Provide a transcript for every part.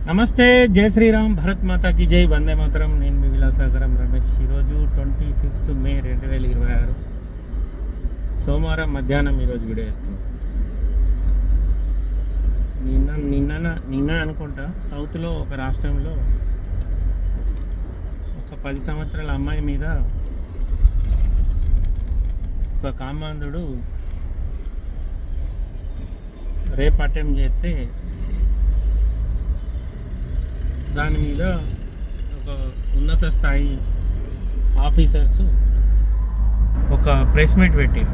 నమస్తే, జై శ్రీరామ్, భరత్ మాతాకి జై, వందే మాతరం. నేను మీ విలాసాగరం రమేష్. ఈరోజు 25 మే 2026 సోమవారం మధ్యాహ్నం ఈరోజు వీడియో వేస్తున్నాను. నిన్న అనుకుంటా సౌత్లో ఒక రాష్ట్రంలో ఒక 10 సంవత్సరాల అమ్మాయి మీద ఒక కామాంధుడు రేప్ అటెంప్ట్ చేస్తే దాని మీద ఒక ఉన్నత స్థాయి ఆఫీసర్స్ ఒక ప్రెస్ మీట్ పెట్టారు.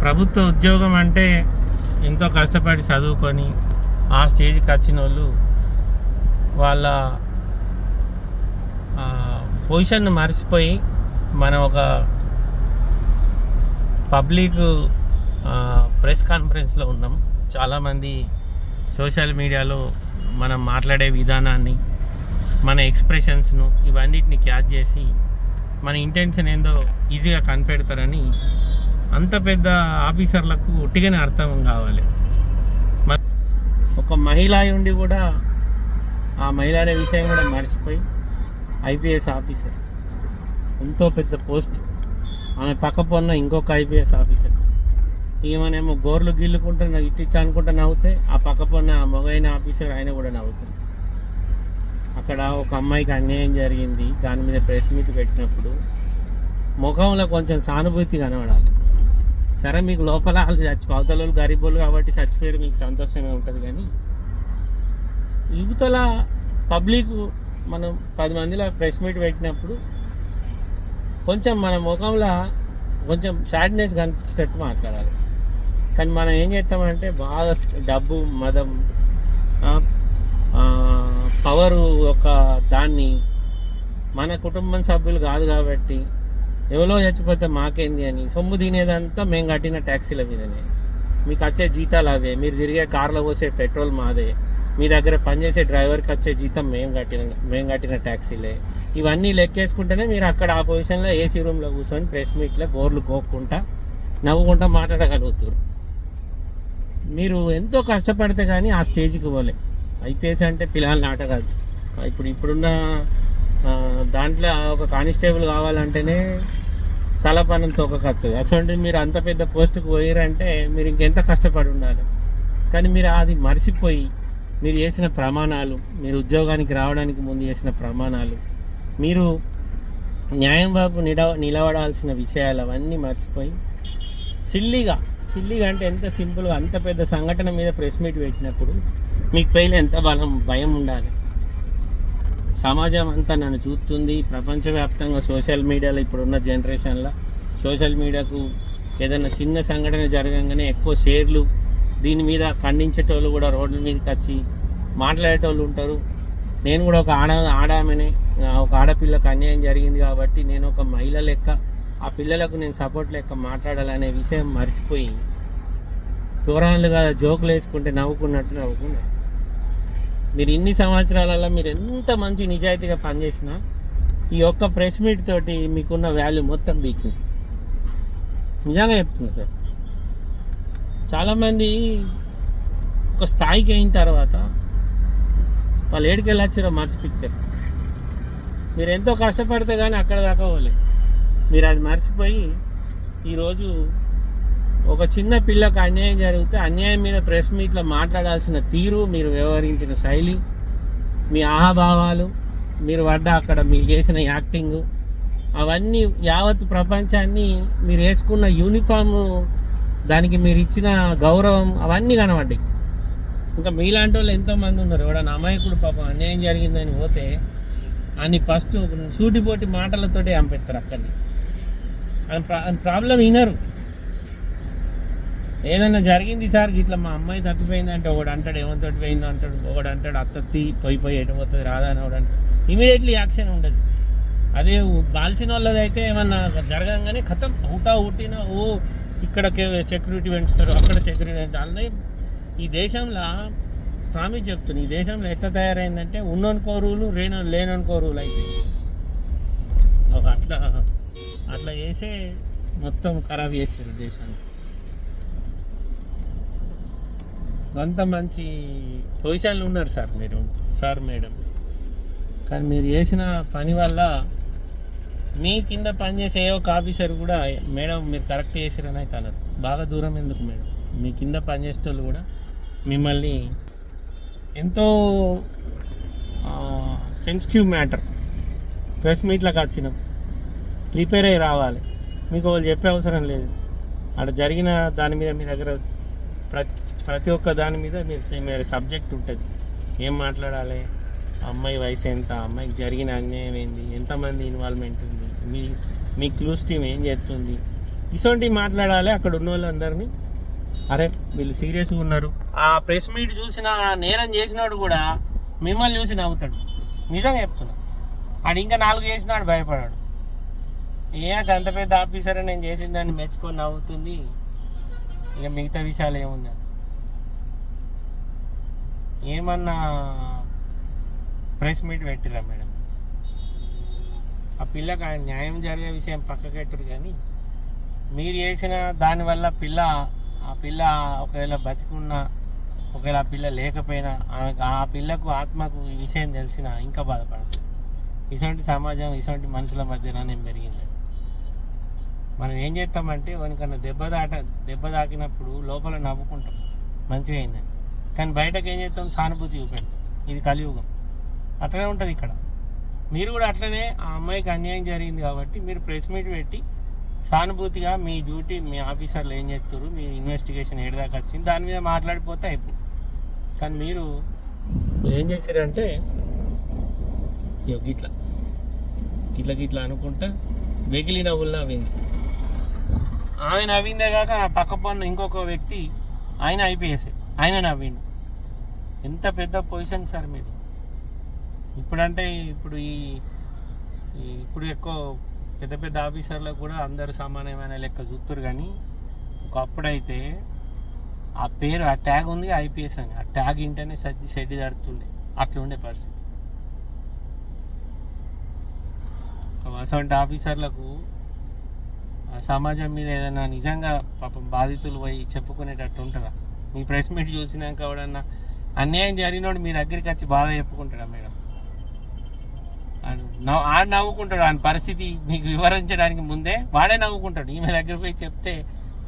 ప్రభుత్వ ఉద్యోగం అంటే ఎంతో కష్టపడి చదువుకొని ఆ స్టేజ్కి వచ్చిన వాళ్ళు వాళ్ళ పొజిషన్ను మర్చిపోయి మనం ఒక పబ్లిక్ ప్రెస్ కాన్ఫరెన్స్లో ఉన్నాం. చాలామంది సోషల్ మీడియాలో మనం మాట్లాడే విధానాన్ని, మన ఎక్స్ప్రెషన్స్ను, ఇవన్నిటిని క్యాచ్ చేసి మన ఇంటెన్షన్ ఏందో ఈజీగా కనిపెడతారని అంత పెద్ద ఆఫీసర్లకు ఒట్టిగానే అర్థం కావాలి. ఒక మహిళ ఉండి కూడా ఆ మహిళ అనే విషయం కూడా మర్చిపోయి ఐపీఎస్ ఆఫీసర్, ఎంతో పెద్ద పోస్ట్, ఆమె పక్కపొన్న ఇంకొక ఐపీఎస్ ఆఫీసర్, ఈమెనేమో గోర్లు గిల్లుకుంటూ ఇట్లా అనుకుంటూ నవ్వుతే ఆ పక్కపొన్న ఆ మొగైన ఆఫీసర్ ఆయన కూడా నవ్వుతారు. అక్కడ ఒక అమ్మాయికి అన్యాయం జరిగింది, దాని మీద ప్రెస్ మీట్ పెట్టినప్పుడు ముఖంలో కొంచెం సానుభూతి కనబడాలి. సరే, మీకు లోపల వాళ్ళు అవతల గరీబోళ్ళు కాబట్టి చచ్చిపోయారు, మీకు సంతోషమే ఉంటుంది. కానీ యువతల పబ్లిక్ మనం 10 మందిలో ప్రెస్ మీట్ పెట్టినప్పుడు కొంచెం మన ముఖంలో కొంచెం సాడ్నెస్ కనిపించేటట్టు మాట్లాడాలి. కానీ మనం ఏం చేస్తామంటే బాగా డబ్బు, మదం, పవరు ఒక దాన్ని మన కుటుంబం సభ్యులు కాదు కాబట్టి ఎవరో చచ్చిపోతే మాకేంది అని సొమ్ము తినేదంతా మేము కట్టిన ట్యాక్సీల మీదనే, మీకు వచ్చే జీతాలు అవే, మీరు తిరిగే కార్లో పోసే పెట్రోల్ మాదే, మీ దగ్గర పనిచేసే డ్రైవర్కి వచ్చే జీతం మేము కట్టిన ట్యాక్సీలే. ఇవన్నీ లెక్కేసుకుంటేనే మీరు అక్కడ ఆ పొజిషన్లో ఏసీ రూమ్లో కూర్చొని ప్రెస్ మీట్లో గోర్లు గోక్కుంటా నవ్వుకుంటా మాట్లాడగలుగుతారు. మీరు ఎంతో కష్టపడితే కానీ ఆ స్టేజ్కి పోలే. ఐపీఎస్ అంటే పిల్లల నాట కాదు. ఇప్పుడున్న దాంట్లో ఒక కానిస్టేబుల్ కావాలంటేనే తల పనం తొక్కకత్తది. అసలు మీరు అంత పెద్ద పోస్టుకు పోయారంటే మీరు ఇంకెంత కష్టపడి ఉండాలి. కానీ మీరు అది మర్చిపోయి మీరు చేసిన ప్రమాణాలు, మీరు ఉద్యోగానికి రావడానికి ముందు చేసిన ప్రమాణాలు, మీరు న్యాయం వైపు నిలబడాల్సిన విషయాలు అవన్నీ మర్చిపోయి సిల్లీగా అంటే ఎంత సింపుల్గా అంత పెద్ద సంఘటన మీద ప్రెస్ మీట్ పెట్టినప్పుడు మీకు పైన ఎంత భయం ఉండాలి. సమాజం అంతా నన్ను చూస్తుంది. ప్రపంచవ్యాప్తంగా సోషల్ మీడియాలో ఇప్పుడున్న జనరేషన్లో సోషల్ మీడియాకు ఏదైనా చిన్న సంఘటన జరగంగానే ఎక్కువ షేర్లు, దీని మీద ఖండించేటోళ్ళు కూడా రోడ్ల మీదకి వచ్చి మాట్లాడేటోళ్ళు ఉంటారు. నేను కూడా ఒక ఆడామనే, ఒక ఆడపిల్లకు అన్యాయం జరిగింది కాబట్టి నేను ఒక మహిళ లెక్క ఆ పిల్లలకు నేను సపోర్ట్ లెక్క మాట్లాడాలనే విషయం మర్చిపోయి పురాణాలు కాదు జోకులు వేసుకుంటే నవ్వుకున్నట్టు నవ్వుకున్నారు. మీరు ఇన్ని సంవత్సరాలలో మీరు ఎంత మంచి నిజాయితీగా పనిచేసినా ఈ ఒక్క ప్రెస్ మీట్ తోటి మీకున్న వాల్యూ మొత్తం బీకింది. నిజంగా చెప్తున్నా సార్. చాలామంది ఒక స్థాయికి అయిన తర్వాత వాళ్ళు ఏడికి వెళ్ళొచ్చారో మర్చిపోతారు. మీరు ఎంతో కష్టపడితే కానీ అక్కడ దాకా పోలేదు. మీరు అది మర్చిపోయి ఈరోజు ఒక చిన్న పిల్లకు అన్యాయం జరిగితే అన్యాయం మీద ప్రెస్ మీట్లో మాట్లాడాల్సిన తీరు, మీరు వ్యవహరించిన శైలి, మీ ఆహాభావాలు, మీరు అక్కడ మీరు చేసిన యాక్టింగు, అవన్నీ యావత్ ప్రపంచాన్ని మీరు వేసుకున్న యూనిఫాము, దానికి మీరు ఇచ్చిన గౌరవం అవన్నీ కనబడ్డాయి. ఇంకా మీలాంటి వాళ్ళు ఎంతోమంది ఉన్నారు. ఎవడన్నా అమాయకుడు పాపం అన్యాయం జరిగిందని పోతే అని ఫస్ట్ సూటిపోటి మాటలతోటి చంపేస్తారు. అక్కడిని ప్రాబ్లం వినరు. ఏదన్నా జరిగింది సార్ ఇట్లా మా అమ్మాయి తప్పిపోయింది అంటే ఒకడు అంటాడు ఏమంతోటి పోయిందో అంటాడు, ఒకడు అంటాడు అత్తత్తి పోయి ఎటుపోతుంది రాదా అని ఒకడు అంటాడు. ఇమీడియట్లీ యాక్షన్ ఉండదు. అదే బాల్సిన వాళ్ళది అయితే ఏమన్నా జరగంగానే ఖతం ఊటిన ఇక్కడ సెక్యూరిటీ పెంచుతారు, అక్కడ సెక్యూరిటీ పెంచాలని. ఈ దేశంలో ప్రామిస్ చెప్తుంది, ఈ దేశంలో ఎట్లా తయారైందంటే ఉన్నోనుకో రూలు, లేననుకో రూలు అయితే అట్లా చేసే మొత్తం ఖరాబ్ చేశారు దేశాన్ని. అంత మంచి పొజిషన్లో ఉన్నారు సార్ మీరు, సార్ మేడం. కానీ మీరు చేసిన పని వల్ల మీ కింద పనిచేసే ఏ ఒక ఆఫీసర్ కూడా మేడం మీరు కరెక్ట్ చేసారని అయితే అన్నారు. బాగా దూరం ఎందుకు మేడం, మీ కింద పనిచేసే వాళ్ళు కూడా మిమ్మల్ని ఎంతో సెన్సిటివ్ మ్యాటర్ ప్రెస్ మీట్లకు వచ్చినాం, ప్రిపేర్ అయ్యి రావాలి, మీకు వాళ్ళు చెప్పే అవసరం లేదు. అక్కడ జరిగిన దాని మీద మీ దగ్గర ప్రతి ఒక్క దాని మీద మీరు సబ్జెక్ట్ ఉంటుంది, ఏం మాట్లాడాలి, అమ్మాయి వయసు ఎంత, అమ్మాయికి జరిగిన అన్యాయం ఏంది, ఎంతమంది ఇన్వాల్వ్మెంట్ ఉంది, మీ క్లూస్ టీమ్ ఏం చేస్తుంది, ఇటువంటి మాట్లాడాలి. అక్కడ ఉన్న వాళ్ళందరినీ అరే వీళ్ళు సీరియస్గా ఉన్నారు. ఆ ప్రెస్ మీట్ చూసిన నేరం చేసినాడు కూడా మిమ్మల్ని చూసి నవ్వుతాడు, నిజంగా చెప్తున్నా. ఆడు ఇంకా 4 చేసినాడు భయపడాడు. అంత పెద్ద ఆఫీసర్ నేను చేసిన దాన్ని మెచ్చుకొని నవ్వుతుంది. ఇక మిగతా విషయాలు ఏముంది, ఏమన్నా ప్రెస్ మీట్ పెట్టిరా మేడం? ఆ పిల్లకి న్యాయం జరిగే విషయం పక్కకెట్టరు, కానీ మీరు చేసిన దానివల్ల ఆ పిల్ల ఒకవేళ బతికున్నా, ఒకవేళ ఆ పిల్ల లేకపోయినా ఆ పిల్లకు ఆత్మకు ఈ విషయం తెలిసినా ఇంకా బాధపడదు. ఇటువంటి సమాజం, ఇటువంటి మనుషుల మధ్యన నేను పెరిగింది. మనం ఏం చేస్తామంటే వానికన్నా దెబ్బ తాకినప్పుడు లోపల నవ్వుకుంటాం మంచిగా అయిందని, కానీ బయటకు ఏం చేస్తాం, సానుభూతి చూపెడతాం. ఇది కలియుగం, అట్లనే ఉంటుంది ఇక్కడ. మీరు కూడా అట్లనే ఆ అమ్మాయికి అన్యాయం జరిగింది కాబట్టి మీరు ప్రెస్ మీట్ పెట్టి సానుభూతిగా మీ డ్యూటీ, మీ ఆఫీసర్లు ఏం చేస్తారు, మీ ఇన్వెస్టిగేషన్ ఏడాదాకా వచ్చింది దాని మీద మాట్లాడిపోతే అయిపోయి. కానీ మీరు ఏం చేశారంటే గిట్లా అనుకుంటా వెగిలి నవ్వులు నవ్వింది. ఆమె నవ్విందే కాక ఆ పక్క పన్ను ఇంకొక వ్యక్తి ఆయన ఐపీఎస్, ఆయన నవ్విండు. ఎంత పెద్ద పొజిషన్ సార్ మీరు. ఇప్పుడంటే ఇప్పుడు ఎక్కువ పెద్ద ఆఫీసర్లకు కూడా అందరు సమానమైన లెక్క చూస్తారు, కానీ ఒకప్పుడైతే ఆ పేరు, ఆ ట్యాగ్ ఉంది ఐపీఎస్ అని, ఆ ట్యాగ్ ఇంటనే సెడ్డి తడుతుండే, అట్లుండే పరిస్థితి. అటువంటి ఆఫీసర్లకు సమాజం మీద ఏదైనా నిజంగా పాపం బాధితులు పోయి చెప్పుకునేటట్టు ఉంటుందా? మీ ప్రెస్ మీట్ చూసినాక ఎవడన్నా అన్యాయం జరిగినోడు మీ దగ్గరికి వచ్చి బాధ చెప్పుకుంటాడా మేడం? ఆడు నవ్వుకుంటాడు, ఆయన పరిస్థితి మీకు వివరించడానికి ముందే వాడే నవ్వుకుంటాడు. ఈమె దగ్గర పోయి చెప్తే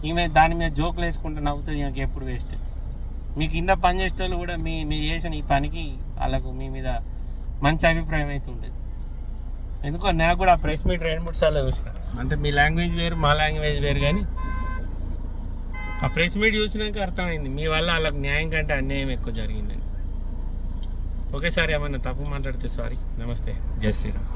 ఈమె దాని మీద జోకులు వేసుకుంటూ నవ్వుతుంది. ఈమెకి ఎప్పుడు వేస్ట్. మీ కింద పనిచేసే వాళ్ళు కూడా మీరు చేసిన ఈ పనికి వాళ్ళకు మీ మీద మంచి అభిప్రాయం అయితే ఉండేది. ఎందుకో నాకు కూడా ఆ ప్రెస్ మీట్ 2-3 సార్లు చూసిన. అంటే మీ లాంగ్వేజ్ వేరు, మా లాంగ్వేజ్ వేరు, కానీ ఆ ప్రెస్ మీట్ చూసినాక అర్థమైంది మీ వల్ల వాళ్ళకి న్యాయం కంటే అన్యాయం ఎక్కువ జరిగిందని. ఒకేసారి ఏమన్నా తప్పు మాట్లాడితే సారీ. నమస్తే, జై శ్రీరామ్.